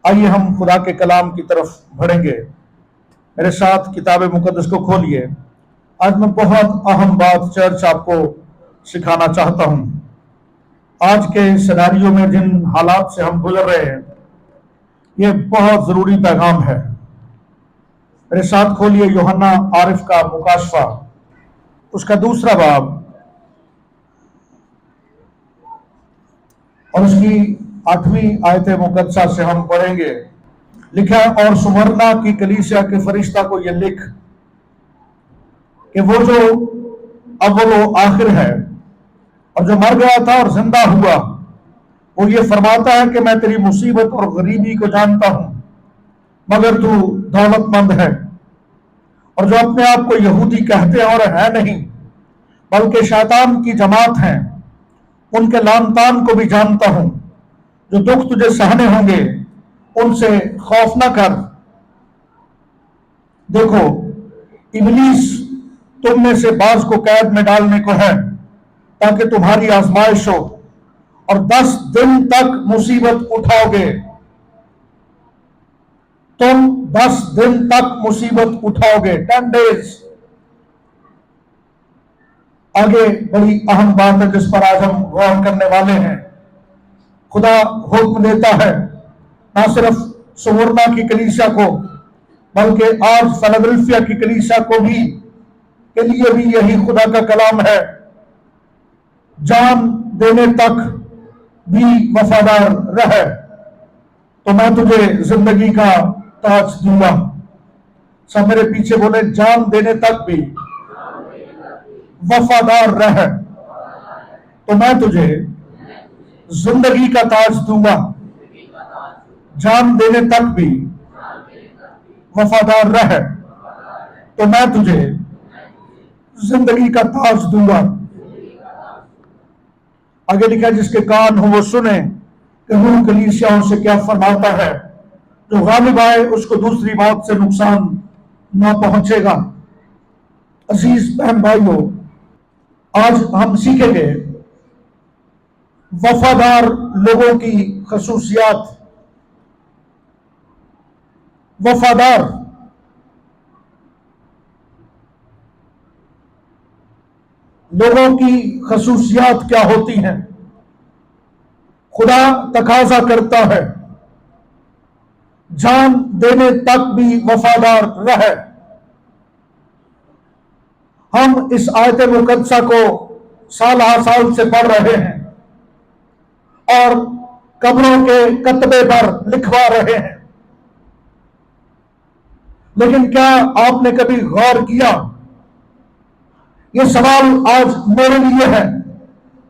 आइए हम खुदा के कलाम की तरफ बढ़ेंगे। मेरे साथ किताब मुकद्दस को खोलिए। आज मैं बहुत अहम बात चर्च आपको सिखाना चाहता हूं। आज के सिनेरियो में जिन हालात से हम गुजर रहे हैं, ये बहुत जरूरी पैगाम है। मेरे साथ खोलिए यूहन्ना आरिफ का मुकाशफा, उसका 2 बाब और उसकी 8वीं आयत मुकद्दसा से हम पढ़ेंगे। लिखा है, और सुमरना की कलीसिया के फरिश्ता को यह लिख कि वो जो अव्वल व आखिर है और जो मर गया था और जिंदा हुआ, वो ये फरमाता है कि मैं तेरी मुसीबत और गरीबी को जानता हूं, मगर तू दौलतमंद है, और जो अपने आप को यहूदी कहते हैं और है नहीं बल्कि शैतान की जमात हैं, उनके लानतान को भी जानता हूं। जो दुख तुझे सहने होंगे उनसे खौफ न कर। देखो, इब्लीस तुम में से बाज को कैद में डालने को है ताकि तुम्हारी आजमाइश हो, और 10 दिन तक मुसीबत उठाओगे। तुम 10 दिन तक मुसीबत उठाओगे, 10 डेज। आगे बड़ी अहम बात है जिस पर आज हम गौर करने वाले हैं। खुदा हुक्म देता है ना सिर्फ सुमरना की कलीसिया को, बल्कि आज फिलाडेल्फिया की कलीसिया को भी, के लिए भी यही खुदा का कलाम है। जान देने तक भी वफादार रहे तो मैं तुझे जिंदगी का ताज दूंगा। सब मेरे पीछे बोले, जान देने तक भी वफादार रहे तो मैं तुझे जिंदगी का ताज दूंगा। जान देने तक भी वफादार रहे तो मैं तुझे जिंदगी का ताज दूंगा। आगे लिखा, जिसके कान हो वो सुने कि रूह कलीसियाओं से क्या फरमाता है। जो गालिब आए उसको दूसरी बात से नुकसान ना पहुंचेगा। अजीज बहन भाइयों, आज हम सीखेंगे वफादार लोगों की खसूसियात। वफादार लोगों की खसूसियात क्या होती हैं। खुदा तकाजा करता है जान देने तक भी वफादार रहे। हम इस आयत मुकद्दसा को साल साल से पढ़ रहे हैं और कब्रों के कतबे पर लिखवा रहे हैं, लेकिन क्या आपने कभी गौर किया, ये सवाल आज मेरे लिए है,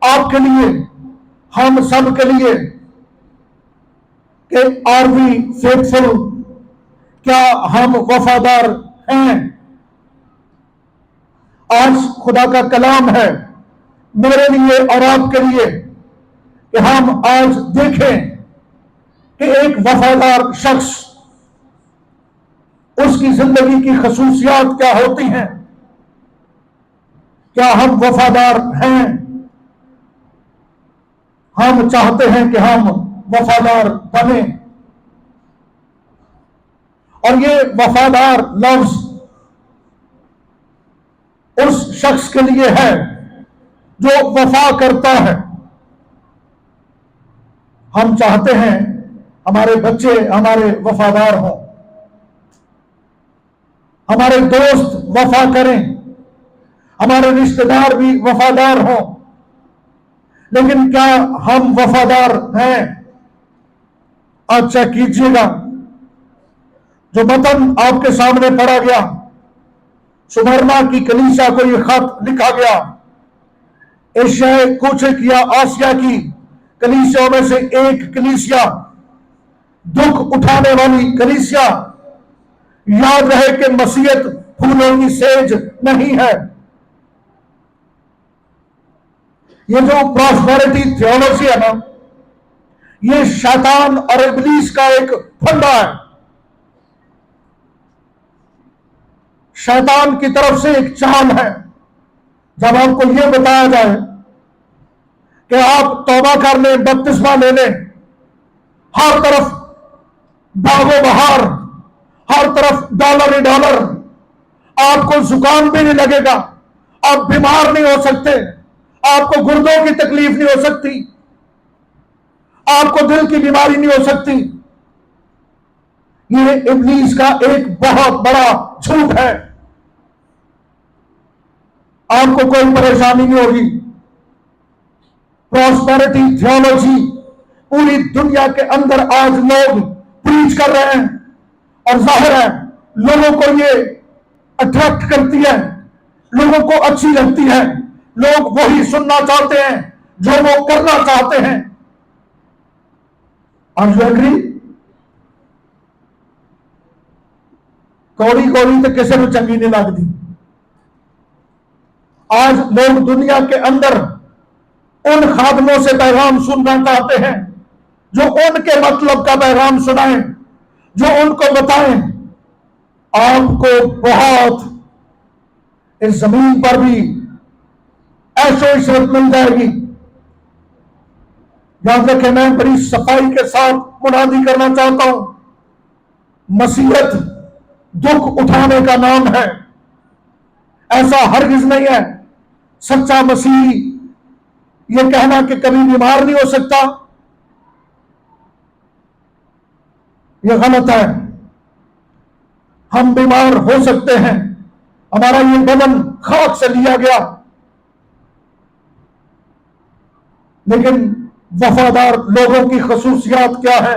आपके लिए, हम सब के लिए, कि आर वी फेथफुल, क्या हम वफादार हैं। आज खुदा का कलाम है मेरे लिए और आपके लिए कि हम आज देखें कि एक वफादार शख्स, उसकी जिंदगी की खसूसियात क्या होती हैं। क्या हम वफादार हैं। हम चाहते हैं कि हम वफादार बने, और ये वफादार लफ्ज उस शख्स के लिए है जो वफा करता है। हम चाहते हैं हमारे बच्चे हमारे वफादार हों, हमारे दोस्त वफा करें, हमारे रिश्तेदार भी वफादार हों, लेकिन क्या हम वफादार हैं। अच्छा कीजिएगा, जो मतन आपके सामने पढ़ा गया, सुमरना की कलीसिया को यह खत लिखा गया, एशिया कोचक या आसिया की कलीसियाओं में से एक कलीसिया, दुख उठाने वाली कलीसिया। याद रहे कि मसीहत फूलों की सेज नहीं है। ये जो प्रॉस्पेरिटी थियोलॉजी है ना, ये शैतान और इब्लीस का एक फंडा है। शैतान की तरफ से एक चाल है। जब आपको यह बताया जाए कि आप तौबा कर लें, बपतिस्मा ले लें, हर तरफ भागो बाहर, हर तरफ डॉलर ही डॉलर, आपको जुकाम भी नहीं लगेगा, आप बीमार नहीं हो सकते, आपको गुर्दों की तकलीफ नहीं हो सकती, आपको दिल की बीमारी नहीं हो सकती। ये इब्लीस का एक बहुत बड़ा झूठ है। आपको कोई परेशानी नहीं होगी। प्रॉस्पेरिटी थियोलॉजी पूरी दुनिया के अंदर आज लोग प्रीच कर रहे हैं, और जाहिर है लोगों को ये अट्रैक्ट करती है, लोगों को अच्छी लगती है, लोग वही सुनना चाहते हैं जो वो करना चाहते हैं। Are you agree? कौड़ी कौड़ी तो किसी को चंगी नहीं लगती। आज लोग दुनिया के अंदर उन खादमों से पैगाम सुनना चाहते हैं जो उनके मतलब का पैगाम सुनाएं, जो उनको बताएं आपको बहुत इस जमीन पर भी ऐशो इशरत मिल जाएगी। याद रखें, मैं बड़ी सफाई के साथ मुनादी करना चाहता हूं, मसीहत दुख उठाने का नाम है, ऐसा हरगिज नहीं है। सच्चा मसीह यह कहना कि कभी बीमार नहीं हो सकता, यह गलत है। हम बीमार हो सकते हैं, हमारा ये बदन खाक से लिया गया, लेकिन वफादार लोगों की खसूसियात क्या है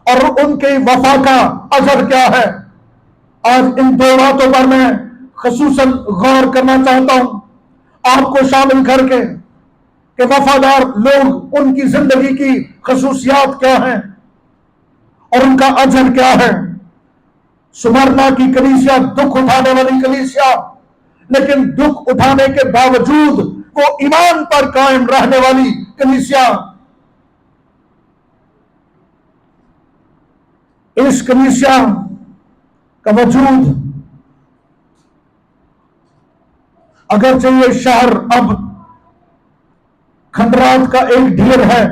और उनके वफा का अजर क्या है, आज इन दो बातों पर मैं खसूसन गौर करना चाहता हूं, आपको शामिल करके कि वफादार लोग, उनकी जिंदगी की खसूसियात क्या हैं और उनका अजर क्या है। सुमरना की कलीसिया दुख उठाने वाली कलीसिया, लेकिन दुख उठाने के बावजूद वो ईमान पर कायम रहने वाली कलीसिया। इस कलीसिया का वजूद, अगरचे ये शहर अब खंडरात का एक ढेर है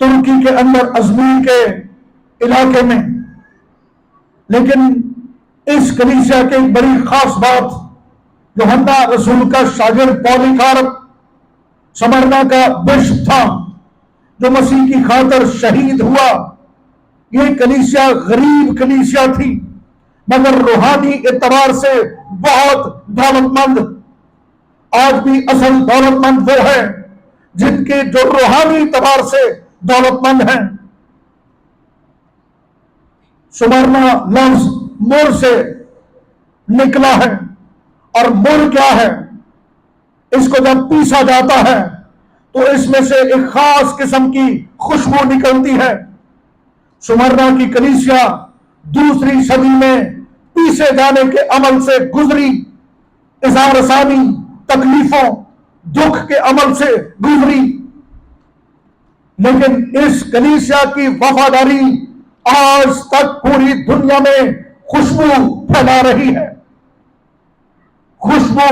तुर्की के अंदर अजमीर के इलाके में, लेकिन इस कलीसिया की एक बड़ी खास बात, यूहन्ना रसूल का शागिर्द पॉलीकार्प समरना का बिशप था जो मसीह की खातिर शहीद हुआ। ये कलीसिया गरीब कलीसिया थी, मगर रूहानी एतबार से बहुत दौलतमंद। आज भी असल दौलतमंद वो है जिनके जो रूहानी एतबार से दौलतमंद हैं। सुमरना लफ्ज मुर से निकला है, और मुर क्या है? इसको जब पीसा जाता है तो इसमें से एक खास किस्म की खुशबू निकलती है। सुमरना की कलीसिया दूसरी सदी में पीसे जाने के अमल से गुजरी, इज़ारसानी, तकलीफों, दुख के अमल से गुजरी, लेकिन इस कलीसिया की वफादारी आज तक पूरी दुनिया में खुशबू फैला रही है। खुशबू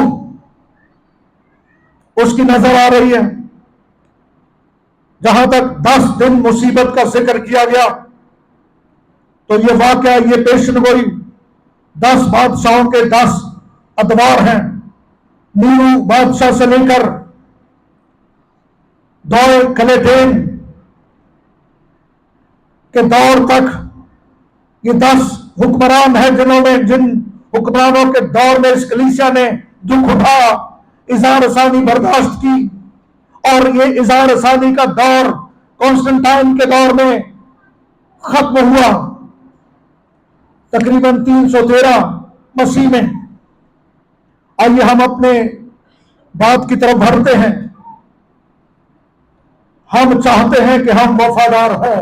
उसकी नजर आ रही है। जहां तक 10 दिन मुसीबत का जिक्र किया गया, तो ये वाकया, ये पेशनगोई 10 बादशाहों के 10 अदवार हैं। नीरू बादशाह से लेकर दौर कलेटेन के दौर तक ये 10 हुक्मरान हैं जिन हुक्मरानों के दौर में इस कलीसिया ने दुख उठाया, इज़ारसानी बर्दाश्त की, और ये इज़ारसानी का दौर कॉन्स्टेंटाइन के दौर में खत्म हुआ तकरीबन 313 मसीह में। आइए हम अपने बात की तरफ बढ़ते हैं। हम चाहते हैं कि हम वफादार हों।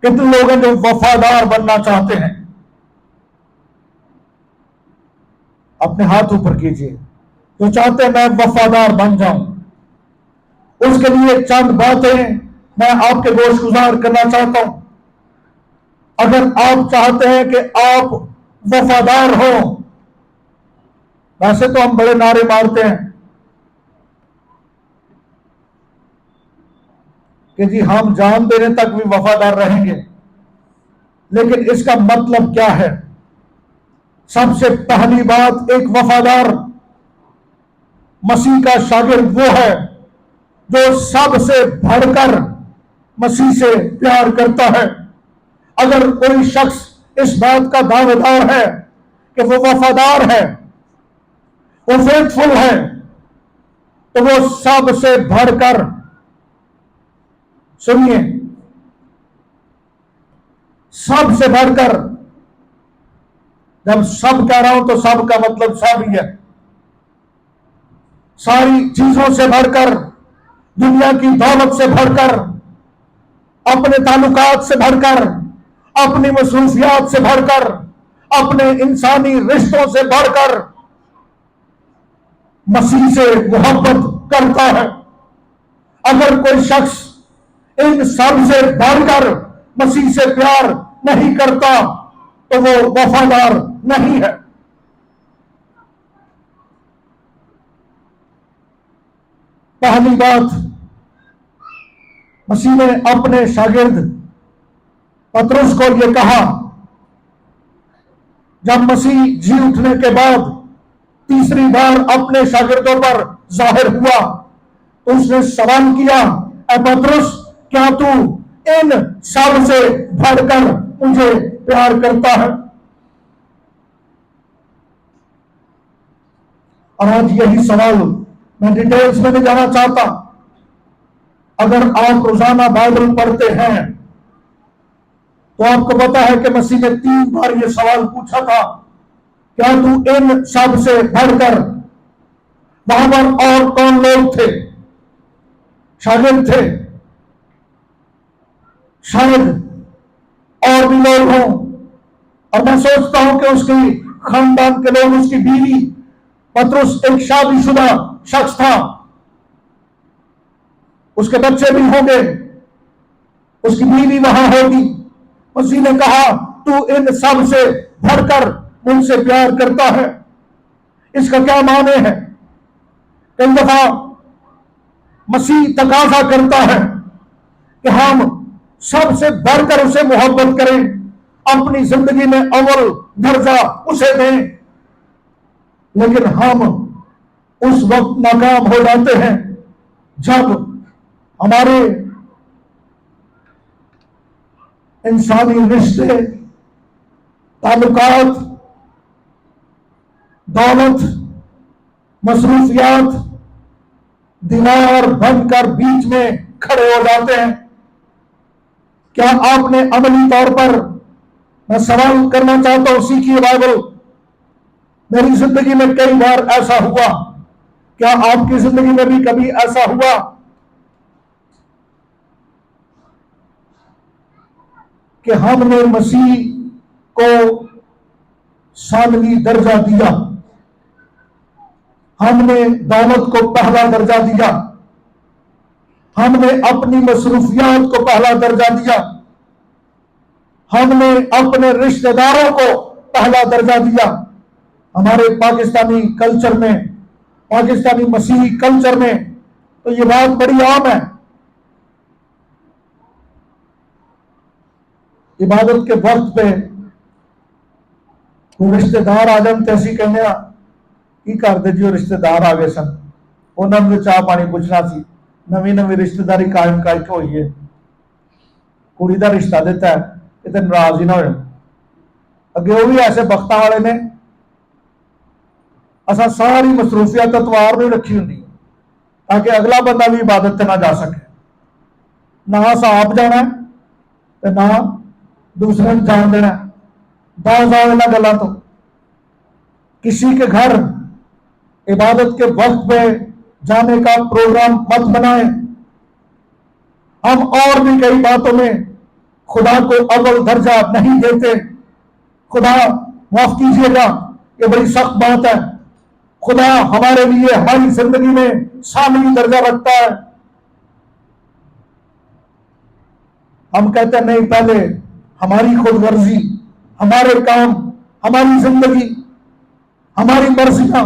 कितने लोग हैं जो वफादार बनना चाहते हैं? अपने हाथ ऊपर कीजिए जो चाहते हैं मैं वफादार बन जाऊं। उसके लिए चंद बातें मैं आपके गोशगुजार करना चाहता हूं। अगर आप चाहते हैं कि आप वफादार हो, वैसे तो हम बड़े नारे मारते हैं, कि जी हम जान देने तक भी वफादार रहेंगे, लेकिन इसका मतलब क्या है? सबसे पहली बात, एक वफादार मसीह का शागिर्द वो है जो सबसे बढ़कर मसीह से प्यार करता है। अगर कोई शख्स इस बात का दावेदार है कि वो वफादार है, वो फेथफुल है, तो वो सबसे बढ़कर, सुनिए, सबसे बढ़कर, जब सब कह रहा हूं तो सब का मतलब सब ही है, सारी चीजों से बढ़कर, दुनिया की दौलत से बढ़कर, अपने ताल्लुकात से बढ़कर, अपनी मसरूफियात से बढ़कर, अपने इंसानी रिश्तों से बढ़कर मसीह से मोहब्बत करता है। अगर कोई शख्स इन सब से बढ़कर मसीह से प्यार नहीं करता तो वो वफादार नहीं है। पहली बात, मसीह ने अपने शागिर्द पतरस को यह कहा, जब मसीह जी उठने के बाद तीसरी बार अपने शागिर्दों पर जाहिर हुआ तो उसने सवाल किया, ऐ पतरस, क्या तू इन सब से बढ़कर मुझे प्यार करता है? और आज यही सवाल, मैं डिटेल्स में नहीं जाना चाहता, अगर आप रोजाना बाइबल पढ़ते हैं तो आपको पता है कि मसीह ने 3 बार यह सवाल पूछा था, क्या तू इन सब से बढ़कर? वहां पर और कौन लोग थे? शागिर्द थे, शायद और भी लोग हों, और मैं सोचता हूं कि उसकी खानदान के लोग, उसकी बीवी, पतरस एक शादीशुदा शख्स था, उसके बच्चे भी होंगे, उसकी बीवी वहां होगी। मसीह ने कहा, तू इन सब से बढ़कर मुझसे प्यार करता है। इसका क्या माने है? कई दफा मसीह तकाजा करता है कि हम सबसे बढ़कर उसे मोहब्बत करें, अपनी जिंदगी में अव्वल दर्जा उसे दें, लेकिन हम उस वक्त नाकाम हो जाते हैं जब हमारे इंसानी रिश्ते, ताल्लुकात, दौलत, मसरूफियात दीवार बनकर बीच में खड़े हो जाते हैं। क्या आपने अमली तौर पर, मैं सवाल करना चाहता हूं, सीखिए बाइबल। मेरी जिंदगी में कई बार ऐसा हुआ, क्या आपकी जिंदगी में भी कभी ऐसा हुआ कि हमने मसीह को सानवी दर्जा दिया, हमने दौलत को पहला दर्जा दिया, हमने अपनी मसरूफियात को पहला दर्जा दिया, हमने अपने रिश्तेदारों को पहला दर्जा दिया? हमारे पाकिस्तानी कल्चर में, पाकिस्तानी मसीही कल्चर में तो ये बात बड़ी आम है। इबादत के वक्त पे वो रिश्तेदार आ जाते, ऐसी कहने की करते जी, रिश्तेदार आ गए सन, उन्होंने चाह पानी पूछना सी, नवी नवी रिश्तेदारी कायम करके हुई है, कुड़ी का रिश्ता दिता है, कितने नाराज ही ना हो। अगे वो भी ऐसे बख्तां वाले ने, असा सारी मसरूफियत ततवार नहीं रखी होंगी ताकि अगला बंदा भी इबादत ना जा सके, ना असा आप जाना तो ना दूसरे जान देना। बाज आओ इन गलों तो। किसी के घर इबादत के वक्त पे जाने का प्रोग्राम मत बनाएं। हम और भी कई बातों में खुदा को अव्वल दर्जा नहीं देते। खुदा माफ कीजिएगा, ये बड़ी सख्त बात है, खुदा हमारे लिए हमारी जिंदगी में सामने दर्जा रखता है। हम कहते हैं नहीं, पहले हमारी खुदगर्जी, हमारे काम, हमारी जिंदगी, हमारी मर्जियां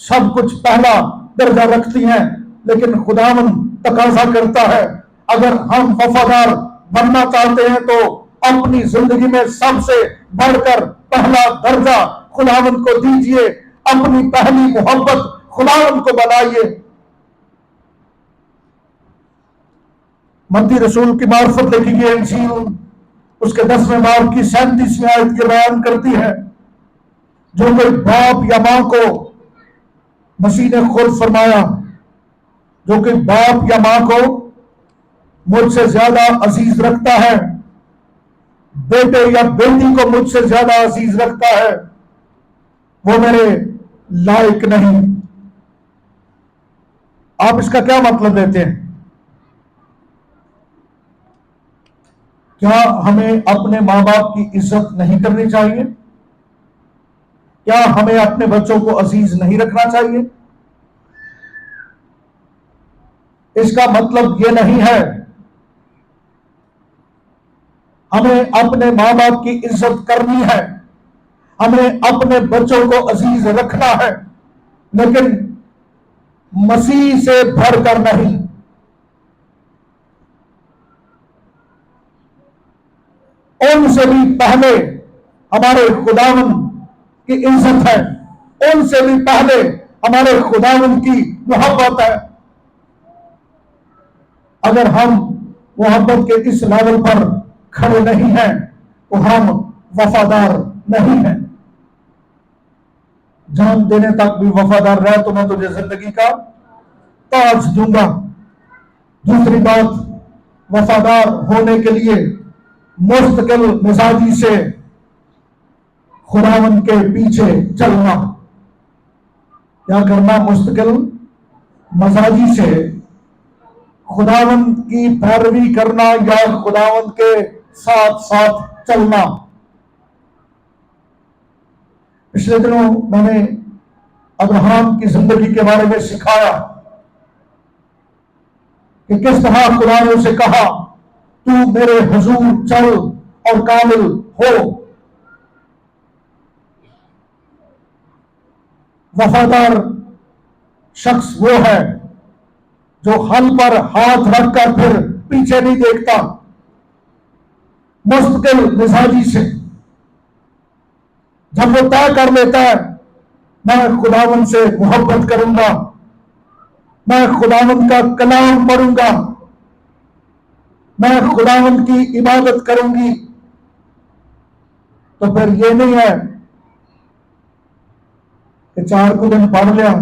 सब कुछ पहला दर्जा रखती हैं, लेकिन खुदावन तकाजा करता है अगर हम वफादार बनना चाहते हैं तो अपनी जिंदगी में सबसे बढ़कर पहला दर्जा खुदावंद को दीजिए, अपनी पहली मोहब्बत खुदावंद को बनाइए। मत्ती रसूल की मार्फत लिखी गई इंजील उसके 10वें बाब की 37वीं आयत ये बयान करती है, जो कोई बाप या मां को, मसीह ने खुद फरमाया, जो कोई बाप या मां को मुझसे ज्यादा अजीज रखता है, बेटे या बेटी को मुझसे ज्यादा अजीज रखता है, वो मेरे लायक नहीं। आप इसका क्या मतलब देते हैं? क्या हमें अपने मां बाप की इज्जत नहीं करनी चाहिए? क्या हमें अपने बच्चों को अजीज नहीं रखना चाहिए? इसका मतलब यह नहीं है हमें अपने मां बाप की इज्जत करनी है, हमें अपने बच्चों को अजीज रखना है, लेकिन मसीह से भरकर नहीं। उनसे भी पहले हमारे खुदावन की इज्जत है, उनसे भी पहले हमारे खुदावन की मोहब्बत है। अगर हम मोहब्बत के इस लेवल पर खड़े नहीं हैं तो हम वफादार नहीं हैं। जान देने तक भी वफादार रहे तो मैं तुझे जिंदगी का ताज दूंगा। दूसरी बात, वफादार होने के लिए मुस्तकिल मिजाजी से खुदावंद के पीछे चलना। क्या करना? मुस्तकिल मिजाजी से खुदावंद की पैरवी करना या खुदावंद के साथ साथ चलना। पिछले दिनों मैंने अब्राहम की जिंदगी के बारे में सिखाया कि किस तरह खुदा ने उसे कहा, तू मेरे हुजूर चल और कामिल हो। वफादार शख्स वो है जो हल पर हाथ रखकर फिर पीछे नहीं देखता। मुस्तकिल मिजाजी से जब वो तय कर लेता है, मैं खुदावंद से मोहब्बत करूंगा, मैं खुदावंद का कलाम पढ़ूंगा, मैं खुदावंद की इबादत करूंगी, तो फिर ये नहीं है कि 4 दिन पढ़ लिया,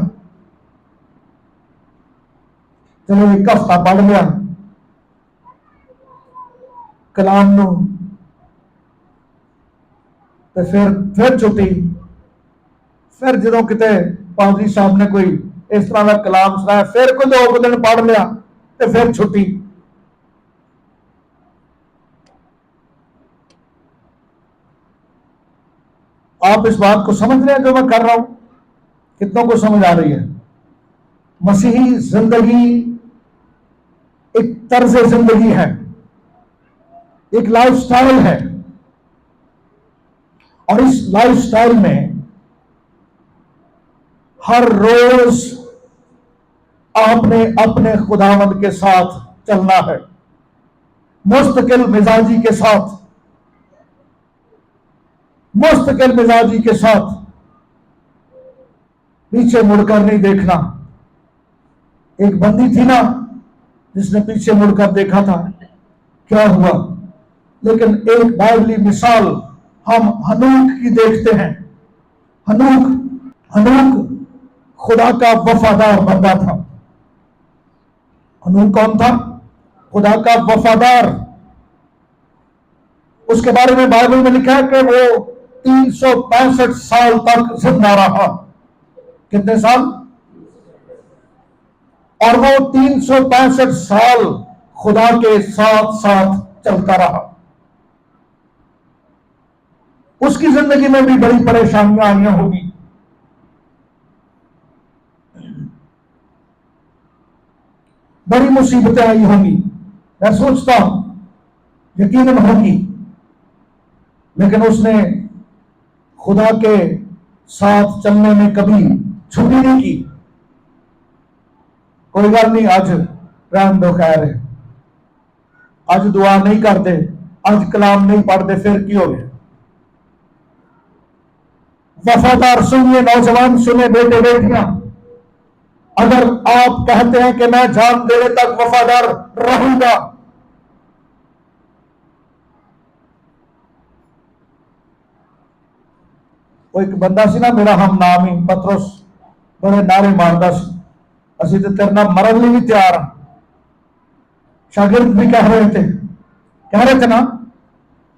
चलो 1 हफ्ता पढ़ लिया कलाम नो, तो फिर छुट्टी। फिर जो किते पादरी साहब ने कोई इस तरह का कलाम सुनाया, फिर कोई 2 दिन पढ़ लिया तो फिर छुट्टी। आप इस बात को समझ रहे हैं जो मैं कर रहा हूं? कितनों को समझ आ रही है? मसीही जिंदगी एक तर्ज जिंदगी है, एक लाइफस्टाइल है, और इस लाइफस्टाइल में हर रोज आपने अपने खुदावंद के साथ चलना है, मुस्तकिल मिजाजी के साथ, मुस्तकिल मिजाजी के साथ। पीछे मुड़कर नहीं देखना। एक बंदी थी ना जिसने पीछे मुड़कर देखा था, क्या हुआ? लेकिन एक बाइबली मिसाल हम हनूक की देखते हैं। हनूक खुदा का वफादार बंदा था। हनूक कौन था? खुदा का वफादार। उसके बारे में बाइबल में लिखा है कि वो 365 साल तक जिंदा रहा। कितने साल? और वो 365 साल खुदा के साथ साथ चलता रहा। उसकी जिंदगी में भी बड़ी परेशानियां आई होगी, बड़ी मुसीबतें आई होंगी, मैं सोचता हूं यकीनन होगी, लेकिन उसने खुदा के साथ चलने में कभी छुट्टी नहीं की। कोई बात नहीं, आज रहम दो, खैर है। अज दुआ नहीं करते, अज कलाम नहीं पढ़ते, फिर की हो गया? वफादार सुनिए नौजवान, सुने बेटे बेटियां, अगर आप कहते हैं कि मैं जान देने तक वफादार रहूंगा, वो एक बंदा सी ना मेरा हम नाम ही पतरस, बड़े नारे मारदा सी, असी तो तेरे नाल मरन लिए भी तैयार हाँ। शागिर्द भी कह रहे थे ना,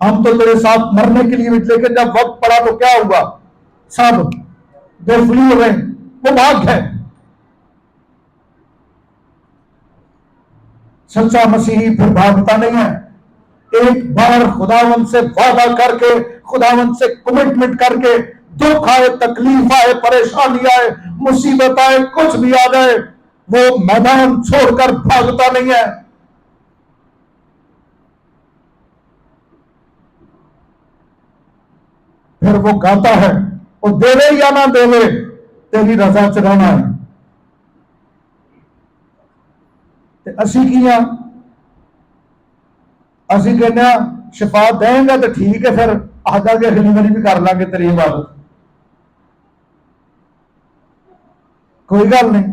हम तो तेरे साथ मरने के लिए भी, लेकिन जब वक्त पड़ा तो क्या हुआ? सब बेफुली हो गए, वो भाग गए। सच्चा मसीही फिर भागता नहीं है। एक बार खुदावन से वादा करके, खुदावन से कमिटमेंट करके, दुख आए, तकलीफ आए, परेशानी आए, मुसीबत आए, कुछ भी आ जाए, वो मैदान छोड़कर भागता नहीं है। फिर वो गाता है, वो देवे या ना देवे, तेरी रजा च रहना है। असी की हाँ, असी कहने शिफा देंगे तो ठीक है, फिर आगे आगे अगली बारी भी कर लांगे तेरी इबादत, कोई गल नहीं।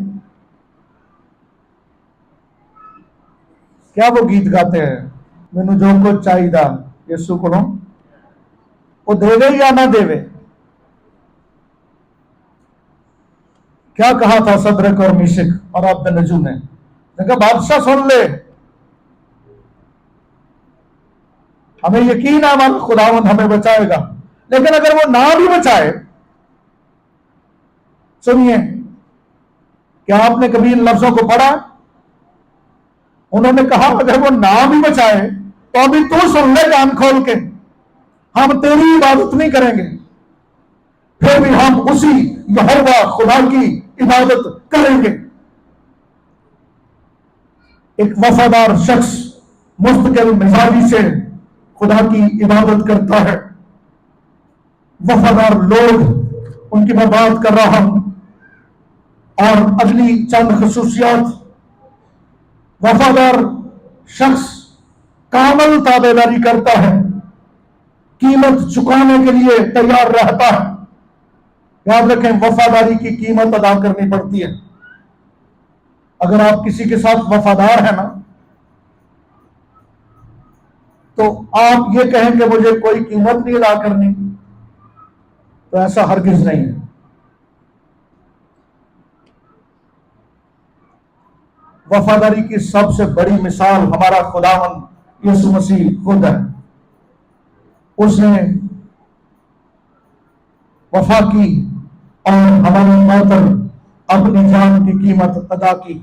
क्या वो गीत गाते हैं, मैनू जो कुछ चाहिए यीशु को, वो देवे या ना देवे? क्या कहा था सदरक और मिशक और अब्दनजू ने? देखा बादशाह सुन ले, हमें यकीन है हमारा खुदावंद हमें बचाएगा, लेकिन अगर वो ना भी बचाए, सुनिए, क्या आपने कभी इन लफ्जों को पढ़ा? उन्होंने कहा अगर वो ना भी बचाए तो अभी तू सुन ले कान खोल के, हम तेरी इबादत नहीं करेंगे, फिर भी हम उसी यहोवा खुदा की इबादत करेंगे। एक वफादार शख्स मुस्तकिल मिजाजी से खुदा की इबादत करता है। वफादार लोग, उनकी मैं बात कर रहा हूं। और अगली चंद खसूसियात, वफादार शख्स कामल ताबेदारी करता है, कीमत चुकाने के लिए तैयार रहता है। याद रखें, वफादारी की कीमत अदा करनी पड़ती है। अगर आप किसी के साथ वफादार हैं ना, तो आप ये कहें कि मुझे कोई कीमत नहीं अदा करनी, तो ऐसा हरगिज नहीं है। वफादारी की सबसे बड़ी मिसाल हमारा खुदावंद यीशु मसीह खुद है। उसने वफा की और हमारी खातिर अपनी जान की कीमत अदा की।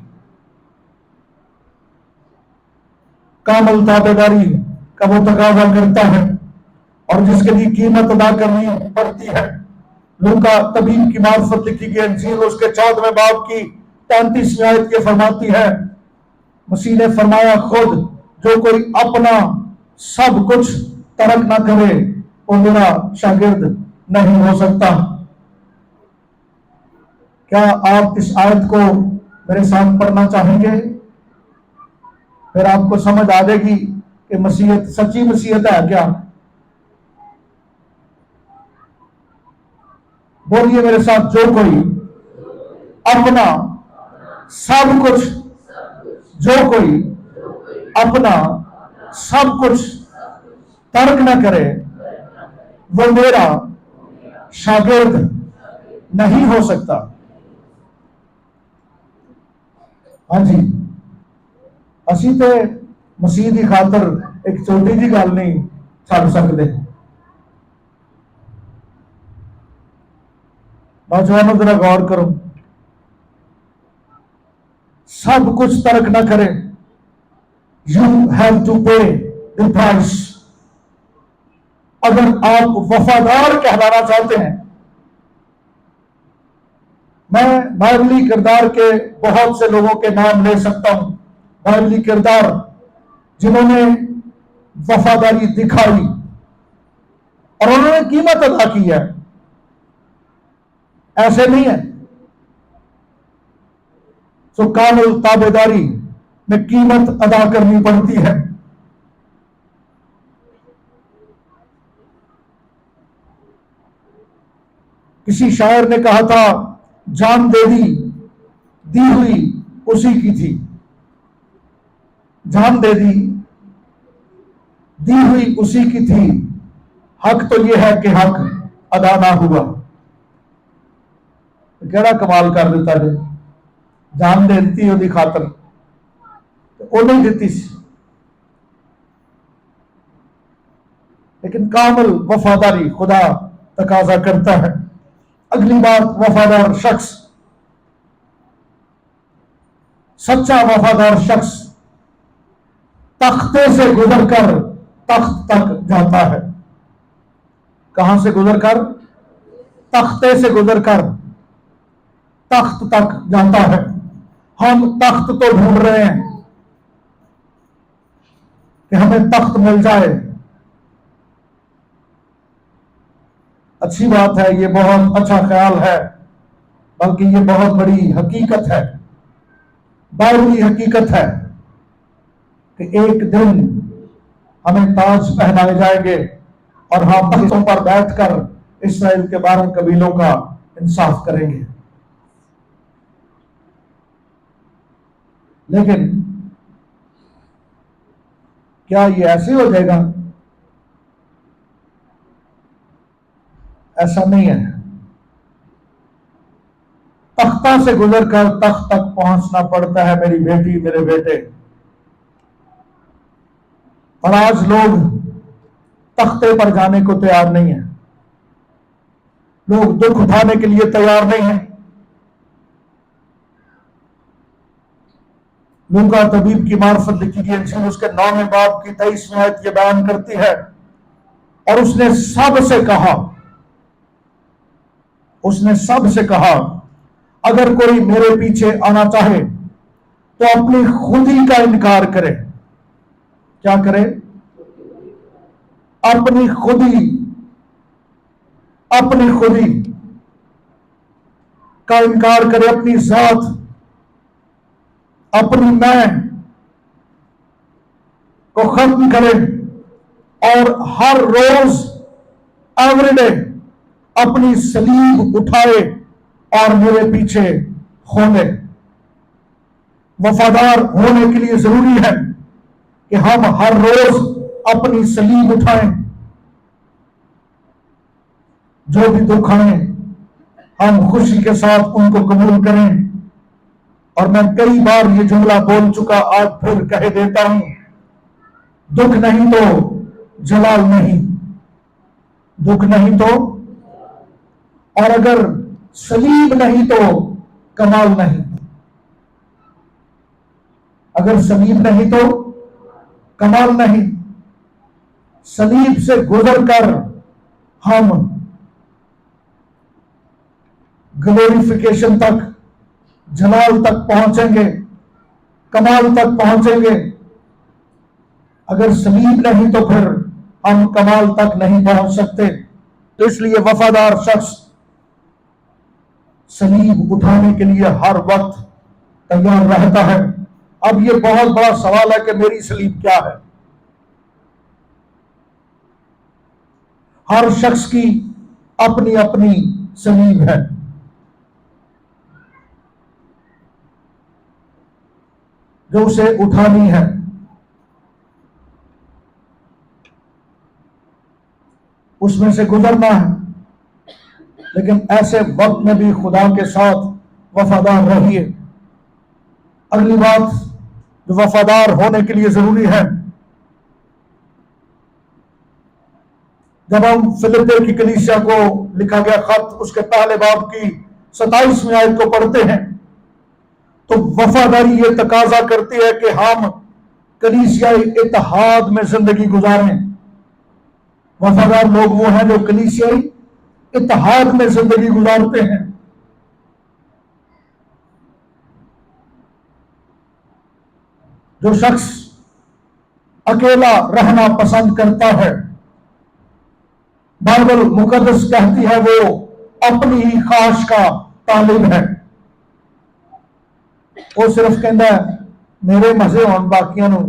कामल ताबेदारी का वो तकाजा करता है और जिसके लिए कीमत अदा करनी पड़ती है। लूका तबीब की मार्फत लिखी गई अंजील उसके 14वें बाब की 35वीं आयत ये फरमाती है, मसीह ने फरमाया खुद, जो कोई अपना सब कुछ तर्क ना करे वो मेरा शागिर्द नहीं हो सकता। क्या आप इस आयत को मेरे साथ पढ़ना चाहेंगे? फिर आपको समझ आ जाएगी कि मसीहत सच्ची मसीहत है क्या। बोलिए मेरे साथ, जो कोई अपना सब कुछ, जो कोई अपना सब कुछ तर्क न करे वो मेरा शागिर्द नहीं हो सकता। हाँ जी, असी तो मसीह की खातर एक छोटी जी गल नहीं छड़ सकते। नौजवानों जरा गौर करो, सब कुछ तर्क ना करे, यू हैव टू पे द प्राइस। अगर आप वफादार कहलाना चाहते हैं, मैं बाइबली किरदार के बहुत से लोगों के नाम ले सकता हूं, बाइबली किरदार जिन्होंने वफादारी दिखाई और उन्होंने कीमत अदा की है। ऐसे नहीं है। सो कामल ताबेदारी में कीमत अदा करनी पड़ती है। किसी शायर ने कहा था, जान दे दी हुई उसी की थी। जान दे दी हुई उसी की थी। हक तो यह है कि हक अदा ना हुआ। केड़ा कमाल कर दिता जी, जान दे दी ओदी खातर, उन्हें दी सी। लेकिन कामिल वफादारी खुदा तकाजा करता है। अगली बात, वफादार शख्स, सच्चा वफादार शख्स तख्ते से गुजरकर तख्त तक जाता है। कहां से गुजरकर? तख्ते से गुजरकर तख्त तक जाता है। हम तख्त तो ढूंढ रहे हैं कि हमें तख्त मिल जाए। अच्छी बात है, ये बहुत अच्छा ख्याल है, बल्कि ये बहुत बड़ी हकीकत है, बारूरी हकीकत है कि एक दिन हमें ताज पहनाए जाएंगे और हम तख्तों पर बैठकर इस्राएल के 12 कबीलों का इंसाफ करेंगे। लेकिन क्या ये ऐसे हो जाएगा? ऐसा नहीं है। तख्ता से गुजरकर तख्त तक पहुंचना पड़ता है, मेरी बेटी मेरे बेटे। और आज लोग तख्ते पर जाने को तैयार नहीं है। लोग दुख उठाने के लिए तैयार नहीं है। लूका तबीब की मार्फत लिखी गई इंजील उसके 9वें बाब की 23वीं आयत ये बयान करती है, और उसने सबसे कहा, अगर कोई मेरे पीछे आना चाहे तो अपनी खुदी का इनकार करे। क्या करे? अपनी खुदी का इनकार करे, अपनी जात, अपनी मैं को खत्म करे और हर रोज एवरीडे अपनी सलीब उठाए और मेरे पीछे होने। वफादार होने के लिए जरूरी है कि हम हर रोज अपनी सलीब उठाएं। जो भी दुख आए हम खुशी के साथ उनको कबूल करें। और मैं कई बार ये जुमला बोल चुका, आज फिर कह देता हूं, दुख नहीं तो जलाल नहीं, दुख नहीं तो, और अगर सलीब नहीं तो कमाल नहीं। अगर सलीब नहीं तो कमाल नहीं। सलीब से गुजरकर हम ग्लोरिफिकेशन तक, जलाल तक पहुंचेंगे, कमाल तक पहुंचेंगे। अगर सलीब नहीं तो फिर हम कमाल तक नहीं पहुंच सकते। तो इसलिए वफादार शख्स सलीब उठाने के लिए हर वक्त तैयार रहता है। अब ये बहुत बड़ा सवाल है कि मेरी सलीब क्या है? हर शख्स की अपनी अपनी सलीब है। जो उसे उठानी है। उसमें से गुजरना है। लेकिन ऐसे वक्त में भी खुदा के साथ वफादार रहिए। अगली बात जो वफादार होने के लिए जरूरी है, जब हम फिलिप्पी की कलीसिया को लिखा गया खत उसके पहले बाब की 27वीं आयत को पढ़ते हैं, तो वफादारी ये तकाजा करती है कि हम कलीसियाई इत्तेहाद में जिंदगी गुजारें। वफादार लोग वो हैं जो कलीसियाई इत्तेहाद में जिंदगी गुजारते हैं। जो शख्स अकेला रहना पसंद करता है, बाइबल मुकद्दस कहती है वो अपनी ही ख्वाहिश का तालिब है। वो सिर्फ कहता है मेरे मजे होन, बाकियां नूं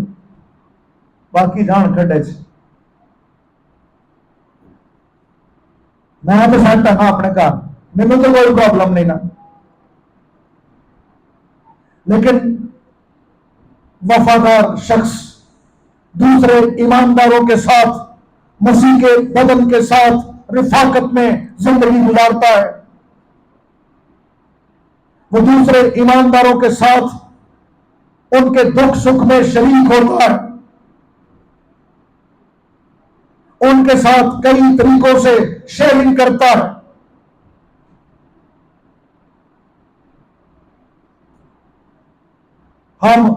बाकी जान खड्डे च, मैं तो सैट हाँ अपने घर, मैंने तो कोई प्रॉब्लम नहीं ना, लेकिन वफादार शख्स दूसरे ईमानदारों के साथ, मसीह के बदन के साथ रिफाकत में जिंदगी गुजारता है। वो दूसरे ईमानदारों के साथ उनके दुख सुख में शरीक होता है, उनके साथ कई तरीकों से शेयरिंग करता है। हम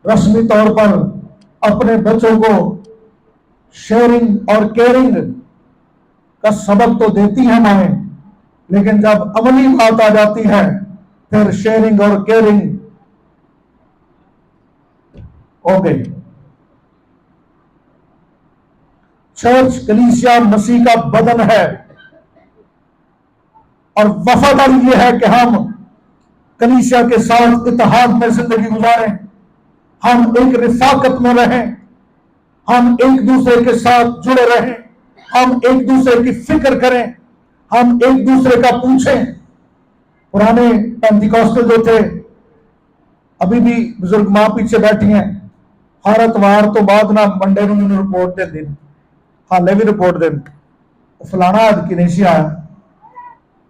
रस्मी तौर पर अपने बच्चों को शेयरिंग और केयरिंग का सबक तो देती है माएं, लेकिन जब अमली बात आ जाती है फिर शेयरिंग और केयरिंग हो गई। चर्च कलीसिया मसीह का बदन है और वफादारी यह है कि हम कलीसिया के साथ इत्तेहाद में जिंदगी गुजारें, हम एक रिफाकत में रहें, हम एक दूसरे के साथ जुड़े रहें, हम एक दूसरे की फिक्र करें, हम एक दूसरे का पूछें। पुराने पेंटिकॉस्टल जो थे, अभी भी बुजुर्ग मां पीछे बैठी हैं, हर इतवार तो बाद ना मंडे ਨੂੰ ਮੈਨੂੰ ਰਿਪੋर्ट देंदी ने, हाले भी रिपोर्ट देंदे फलाना अदकी नहीं सी आया,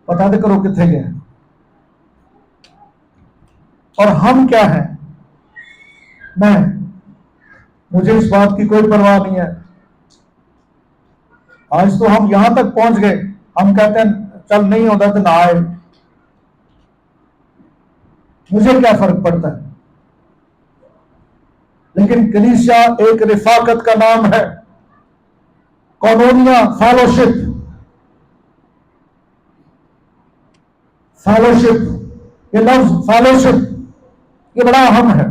पता तो करो कितने गया। और हम क्या हैं, मुझे इस बात की कोई परवाह नहीं है। आज तो हम यहां तक पहुंच गए, हम कहते हैं चल नहीं होता तो ना आए, मुझे क्या फर्क पड़ता है। लेकिन कलीसिया एक रिफाकत का नाम है, कॉनोनिया फेलोशिप, ये लफ्ज फेलोशिप ये बड़ा अहम है।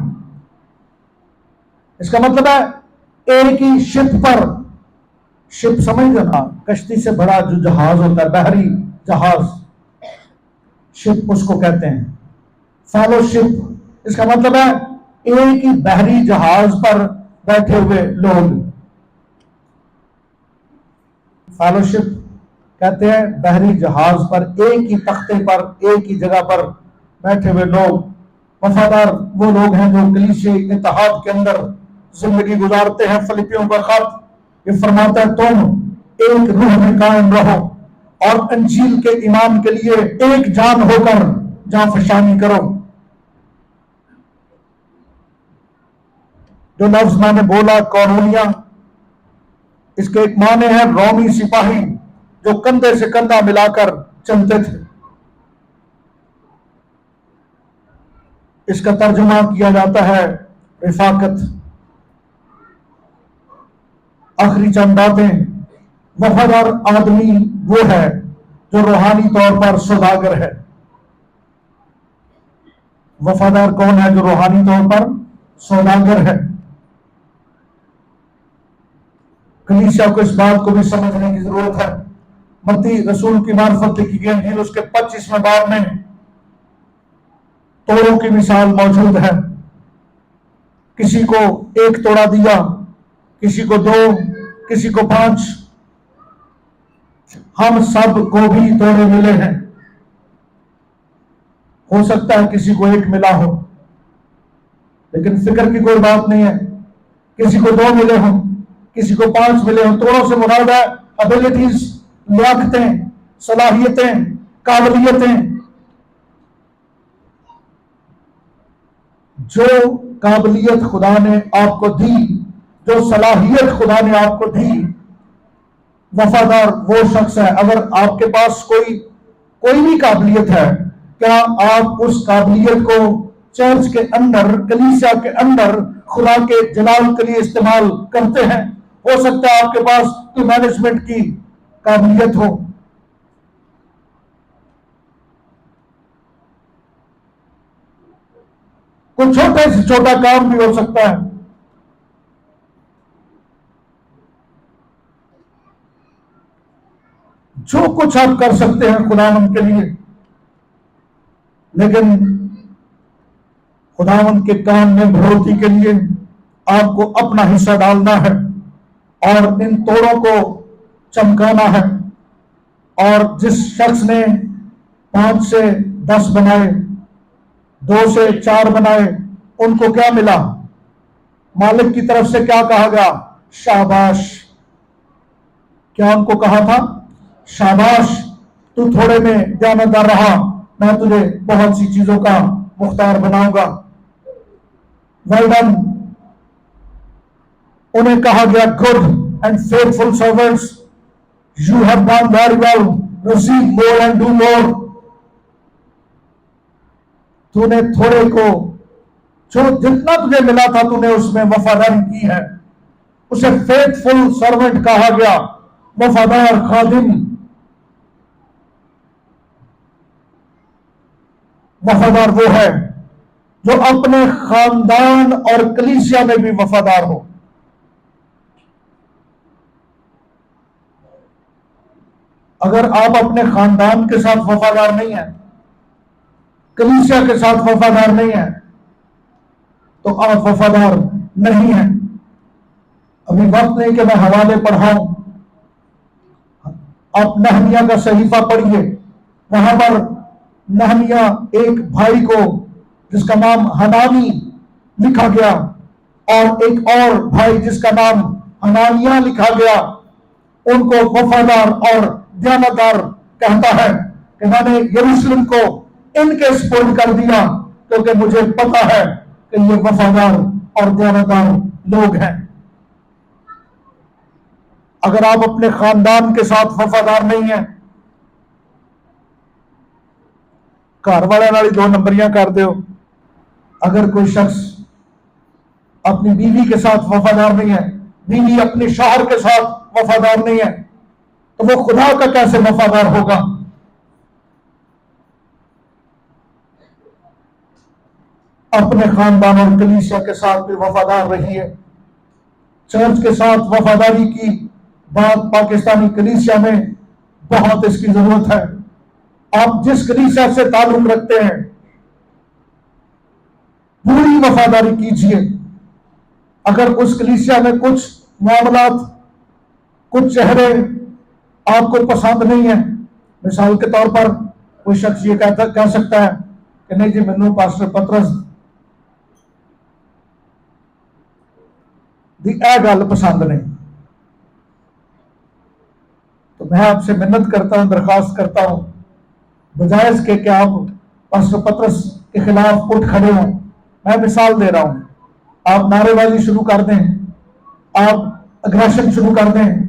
इसका मतलब है एक ही शिप पर, शिप समझ गए ना, कश्ती से बड़ा जो जहाज होता है, बहरी जहाज, शिप उसको कहते हैं। फेलोशिप इसका मतलब है एक ही बहरी जहाज पर बैठे हुए लोग। फेलोशिप कहते हैं बहरी जहाज पर एक ही तख्ते पर, एक ही जगह पर बैठे हुए लोग। वफादार वो लोग हैं जो कलीसिया इत्तेहाद के अंदर जिंदगी गुजारते हैं। फिलिपियों का खत ये फरमाता है तुम एक रूह में कायम रहो और अंजील के ईमान के लिए एक जान होकर जांफशानी करो। जो लफ्ज मैंने बोला कॉनोनिया, इसके एक माने हैं रोमी सिपाही जो कंधे से कंधा मिलाकर चलते थे। इसका तर्जुमा किया जाता है रिफाकत। आखिरी चंद बातें, वफादार आदमी वो है जो रूहानी तौर पर सौदागर है। वफादार कौन है? जो रूहानी तौर पर सौदागर है। कलीसिया को इस बात को भी समझने की जरूरत है। मत्ती रसूल की मार्फत लिखी गई इंजील उसके 25वें बाब में तोड़ों की मिसाल मौजूद है। किसी को एक तोड़ा दिया, किसी को 2, किसी को 5, हम सब को भी तोड़े मिले हैं। हो सकता है किसी को 1 मिला हो, लेकिन फिक्र की कोई बात नहीं है। किसी को 2 मिले हों, किसी को 5 मिले हों। तोड़ों से मुराद है एबिलिटीज, लियाकतें, सलाहियतें, काबिलियतें। जो काबिलियत खुदा ने आपको दी, जो सलाहियत खुदा ने आपको दी, वफादार वो शख्स है। अगर आपके पास कोई भी काबिलियत है, क्या आप उस काबिलियत को चर्च के अंदर, कलीसिया के अंदर खुदा के जलाल के लिए इस्तेमाल करते हैं? हो सकता है आपके पास कोई मैनेजमेंट की काबिलियत हो, कोई छोटे से छोटा काम भी हो सकता है। जो कुछ आप कर सकते हैं खुदावंद के लिए, लेकिन खुदावंद के काम में बढ़ोतरी के लिए आपको अपना हिस्सा डालना है और इन तोड़ों को चमकाना है। और जिस शख्स ने 5 से 10 बनाए, 2 से 4 बनाए, उनको क्या मिला? मालिक की तरफ से क्या कहा गया? शाबाश। क्या उनको कहा था? शाबाश, तू थोड़े में ध्यानदार रहा, मैं तुझे बहुत सी चीजों का मुख्तार बनाऊंगा। Well done. उन्हें कहा गया, good and faithful servants, you have done very well, receive more and do more. तूने थोड़े को, जो जितना तुझे मिला था, तूने उसमें वफादारी की है। उसे फेथफुल सर्वेंट कहा गया, वफादार खादिम। वफादार वो है जो अपने खानदान और कलीसिया में भी वफादार हो। अगर आप अपने खानदान के साथ वफादार नहीं है, कलीसिया के साथ वफादार नहीं है, तो आप वफादार नहीं है। अभी वक्त नहीं कि मैं हवाले पढ़ाऊं। आप नहमिया का सहीफा पढ़िए, वहां पर नहमिया एक भाई को, जिसका नाम हनानी लिखा गया, और एक और भाई जिसका नाम हनानिया लिखा गया, उनको वफादार और ध्यानदार कहता है कि मैंने यरूशलेम को इनके स्पुर्द कर दिया, क्योंकि मुझे पता है कि ये वफादार और ध्यानदार लोग हैं। अगर आप अपने खानदान के साथ वफादार नहीं है, घर वाले नाली 2 नंबरियां कर दो। अगर कोई शख्स अपनी बीवी के साथ वफादार नहीं है, बीवी अपने शौहर के साथ वफादार नहीं है, तो वो खुदा का कैसे वफादार होगा? अपने खानदान और कलीसिया के साथ भी वफादार रहिए। चर्च के साथ वफादारी की बात पाकिस्तानी कलीसिया में बहुत इसकी जरूरत है। आप जिस कलीसिया से ताल्लुक रखते हैं, पूरी वफादारी कीजिए। अगर उस कलीसिया में कुछ मामलात, कुछ चेहरे आपको पसंद नहीं है, मिसाल के तौर पर कोई शख्स ये कह सकता है कि नहीं जी, मैनू पास्टर पतरस दी ए गल पसंद नहीं, तो मैं आपसे मिन्नत करता हूं, दरखास्त करता हूं, बजाय इसके कि आप पास्टर पतरस के खिलाफ उठ खड़े हों। मैं मिसाल दे रहा हूं, आप नारेबाजी शुरू कर दें, आप अग्रेशन शुरू कर दें।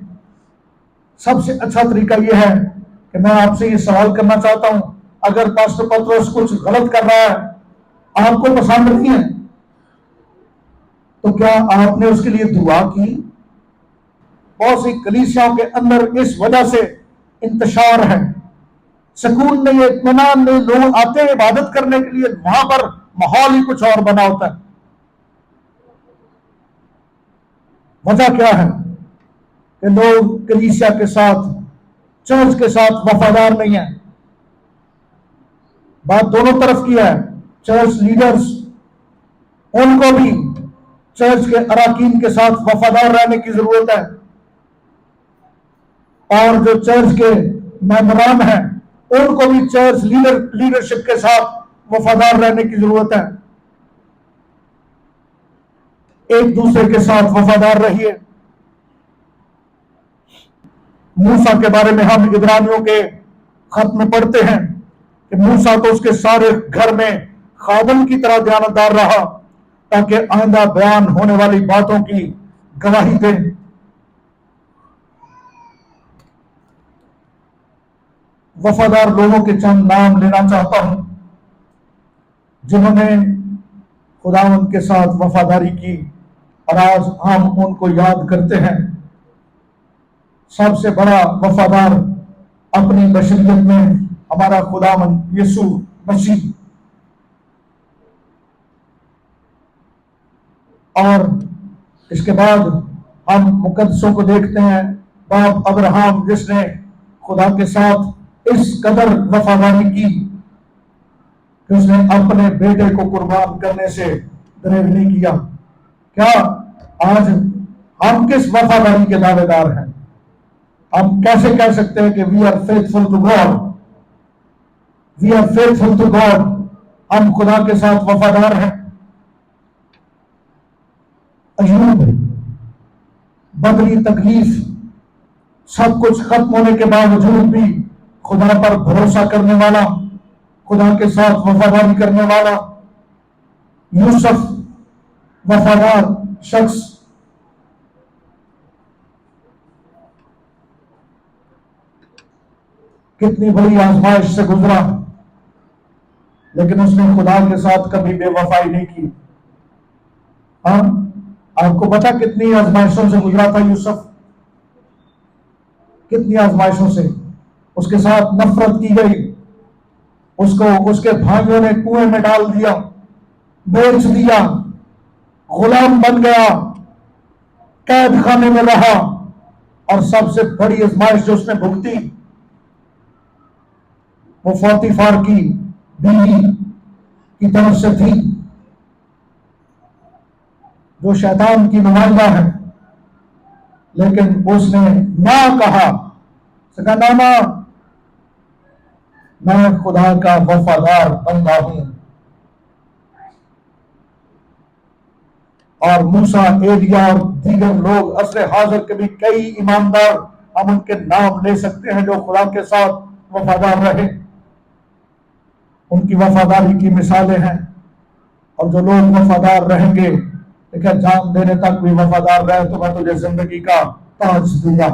सबसे अच्छा तरीका यह है कि मैं आपसे ये सवाल करना चाहता हूं, अगर पास्टर पतरस कुछ गलत कर रहा है, आपको पसंद नहीं है, तो क्या आपने उसके लिए दुआ की? बहुत सी कलीसियाओं के अंदर इस वजह से इंतशार है, सुकून नहीं है, इत्मीनान नहीं, लोग आते हैं इबादत करने के लिए, वहां पर माहौल ही कुछ और बना होता है। वजह क्या है कि लोग कलीसिया के साथ, चर्च के साथ वफादार नहीं है। बात दोनों तरफ की है। चर्च लीडर्स, उनको भी चर्च के अराकीन के साथ वफादार रहने की जरूरत है, और जो चर्च के मेंबरान हैं, उनको भी चर्च लीडरशिप के साथ वफादार रहने की जरूरत है। एक दूसरे के साथ वफादार रहिए। मूसा के बारे में हम इब्रानियों के खत में पढ़ते हैं कि मूसा तो उसके सारे घर में खादम की तरह ध्यानदार रहा, ताकि आइंदा बयान होने वाली बातों की गवाही दे। वफादार लोगों के चंद नाम लेना चाहता हूं, जिन्होंने खुदावंद के साथ वफादारी की, और आज हम उनको याद करते हैं। सबसे बड़ा वफादार अपनी बशरियत में हमारा खुदावंद यीशु मसीह, और इसके बाद हम मुकद्दसों को देखते हैं। बाप अब्राहम, जिसने खुदा के साथ इस कदर वफादारी की कि उसने अपने बेटे को कुर्बान करने से दरेग नहीं किया। क्या आज हम किस वफादारी के दावेदार हैं? हम कैसे कह सकते हैं कि we are faithful to God? We are faithful to God, हम खुदा के साथ वफादार हैं। अयूब बदली तकलीफ, सब कुछ खत्म होने के बावजूद भी खुदा पर भरोसा करने वाला, खुदा के साथ वफादारी करने वाला यूसुफ वफादार शख्स। कितनी बड़ी आजमाइश से गुजरा, लेकिन उसने खुदा के साथ कभी बेवफाई नहीं की। हाँ, आपको पता कितनी आजमाइशों से गुजरा था यूसुफ? कितनी आजमाइशों से। उसके साथ नफरत की गई, उसको उसके भाइयों ने कुएं में डाल दिया, बेच दिया, गुलाम बन गया, कैद खाने में रहा, और सबसे बड़ी आजमाइश जो उसने भुगती वो पोतीफर की बीवी की तरफ से थी, जो शैतान की नुमाइंदा है। लेकिन उसने ना कहा, ना, मैं खुदा का वफादार बंदा हूं। और मूसा, एलिया और दीगर लोग, असरे हाजिर के भी कई ईमानदार हम उनके नाम ले सकते हैं जो खुदा के साथ वफादार रहे। उनकी वफादारी की मिसालें हैं। और जो लोग वफादार रहेंगे, देखिए जान देने तक भी वफादार रहे तो मैं तुझे जिंदगी का ताज दूंगा।